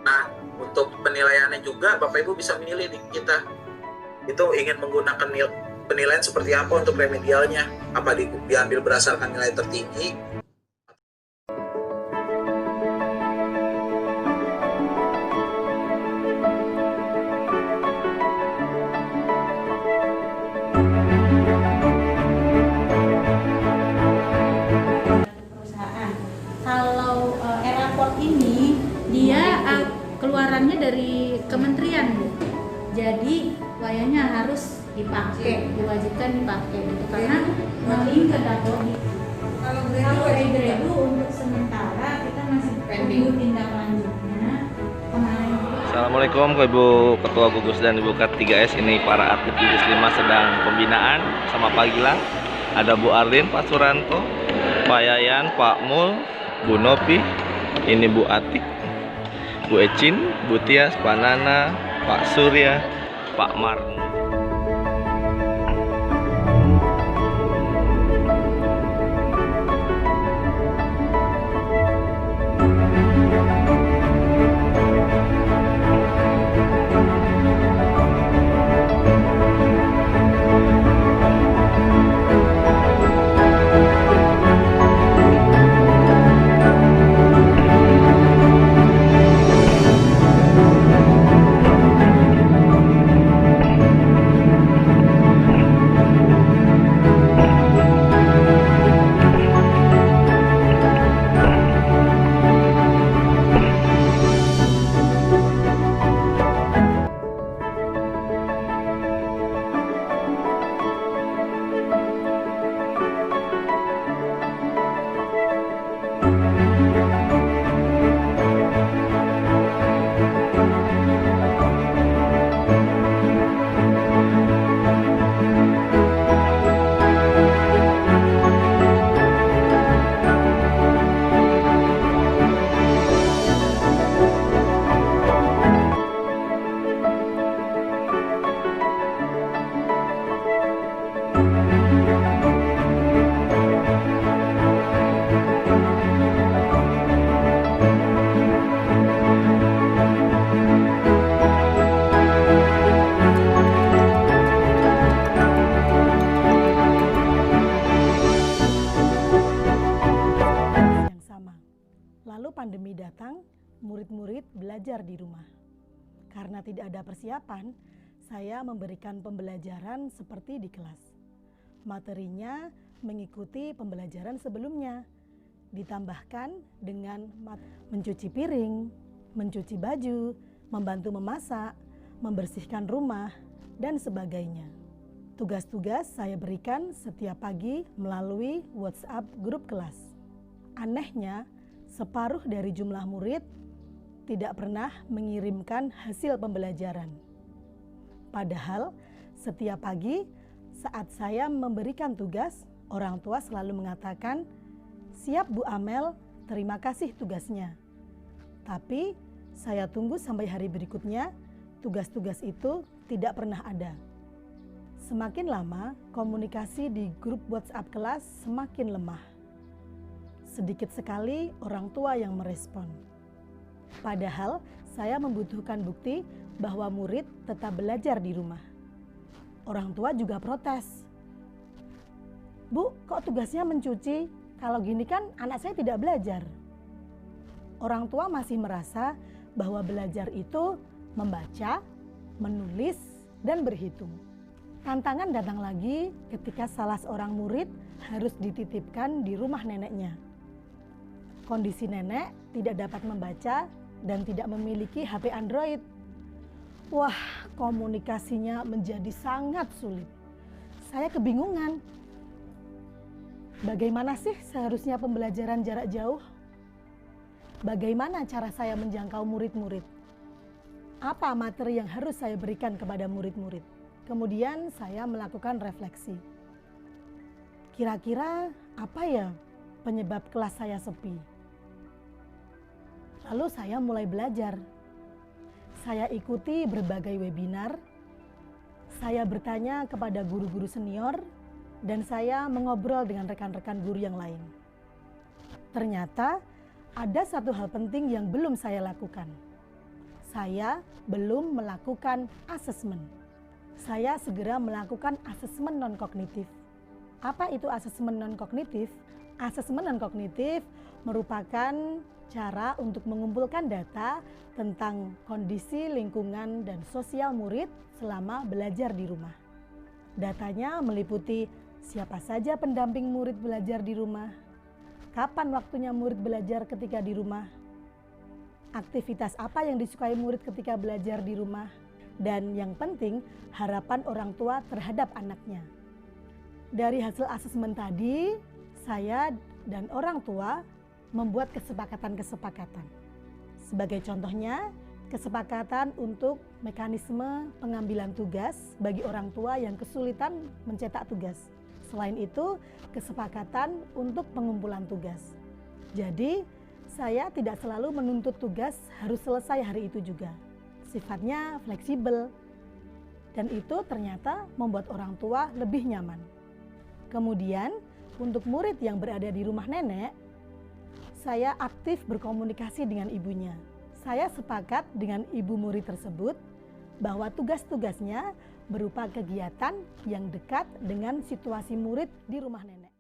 Nah, untuk penilaiannya juga Bapak Ibu bisa milih nih kita itu ingin menggunakan penilaian seperti apa untuk remedialnya. Apa diambil berdasarkan nilai tertinggi. Perusahaan. Kalau e-raport ini dia keluarannya dari kementerian, Bu. Jadi wayanya harus dipakai, diwajibkan dipakai gitu karena nge-link ke Dapodik. Kalau Gredu untuk sementara kita masih tunggu tindak lanjutnya. Assalamualaikum Ibu Ketua Gugus dan Ibu K3S. Ini para atlet Gugus 5 sedang pembinaan sama Pak Gilang. Ada Bu Arlin, Pak Suranto, Pak Yayan, Pak Mul, Bu Nopi, ini Bu Atik, Bu Ecin, Bu Tias, Pak Nana, Pak Surya, Pak Marno. Lalu pandemi datang, murid-murid belajar di rumah. Karena tidak ada persiapan, saya memberikan pembelajaran seperti di kelas. Materinya mengikuti pembelajaran sebelumnya, ditambahkan dengan mencuci piring, mencuci baju, membantu memasak, membersihkan rumah, dan sebagainya. Tugas-tugas saya berikan setiap pagi melalui WhatsApp grup kelas. Anehnya, separuh dari jumlah murid tidak pernah mengirimkan hasil pembelajaran. Padahal setiap pagi saat saya memberikan tugas, orang tua selalu mengatakan, "Siap Bu Amel, terima kasih tugasnya." Tapi saya tunggu sampai hari berikutnya, tugas-tugas itu tidak pernah ada. Semakin lama, komunikasi di grup WhatsApp kelas semakin lemah. Sedikit sekali orang tua yang merespon. Padahal saya membutuhkan bukti bahwa murid tetap belajar di rumah. Orang tua juga protes. "Bu, kok tugasnya mencuci? Kalau gini kan anak saya tidak belajar." Orang tua masih merasa bahwa belajar itu membaca, menulis, dan berhitung. Tantangan datang lagi ketika salah seorang murid harus dititipkan di rumah neneknya. Kondisi nenek tidak dapat membaca dan tidak memiliki HP Android. Wah, komunikasinya menjadi sangat sulit. Saya kebingungan. Bagaimana sih seharusnya pembelajaran jarak jauh? Bagaimana cara saya menjangkau murid-murid? Apa materi yang harus saya berikan kepada murid-murid? Kemudian saya melakukan refleksi. Kira-kira apa ya penyebab kelas saya sepi? Lalu saya mulai belajar. Saya ikuti berbagai webinar, saya bertanya kepada guru-guru senior, dan saya mengobrol dengan rekan-rekan guru yang lain. Ternyata ada satu hal penting yang belum saya lakukan. saya belum melakukan asesmen. Saya segera melakukan asesmen non-kognitif. Apa itu asesmen non-kognitif? Asesmen non-kognitif merupakan cara untuk mengumpulkan data tentang kondisi lingkungan dan sosial murid selama belajar di rumah. Datanya meliputi siapa saja pendamping murid belajar di rumah, kapan waktunya murid belajar ketika di rumah, aktivitas apa yang disukai murid ketika belajar di rumah, dan yang penting harapan orang tua terhadap anaknya. Dari hasil asesmen tadi, saya dan orang tua membuat kesepakatan-kesepakatan. Sebagai contohnya, kesepakatan untuk mekanisme pengambilan tugas bagi orang tua yang kesulitan mencetak tugas. Selain itu, kesepakatan untuk pengumpulan tugas. Jadi, saya tidak selalu menuntut tugas harus selesai hari itu juga. Sifatnya fleksibel. Dan itu ternyata membuat orang tua lebih nyaman. Kemudian, untuk murid yang berada di rumah nenek, saya aktif berkomunikasi dengan ibunya. Saya sepakat dengan ibu murid tersebut bahwa tugas-tugasnya berupa kegiatan yang dekat dengan situasi murid di rumah nenek.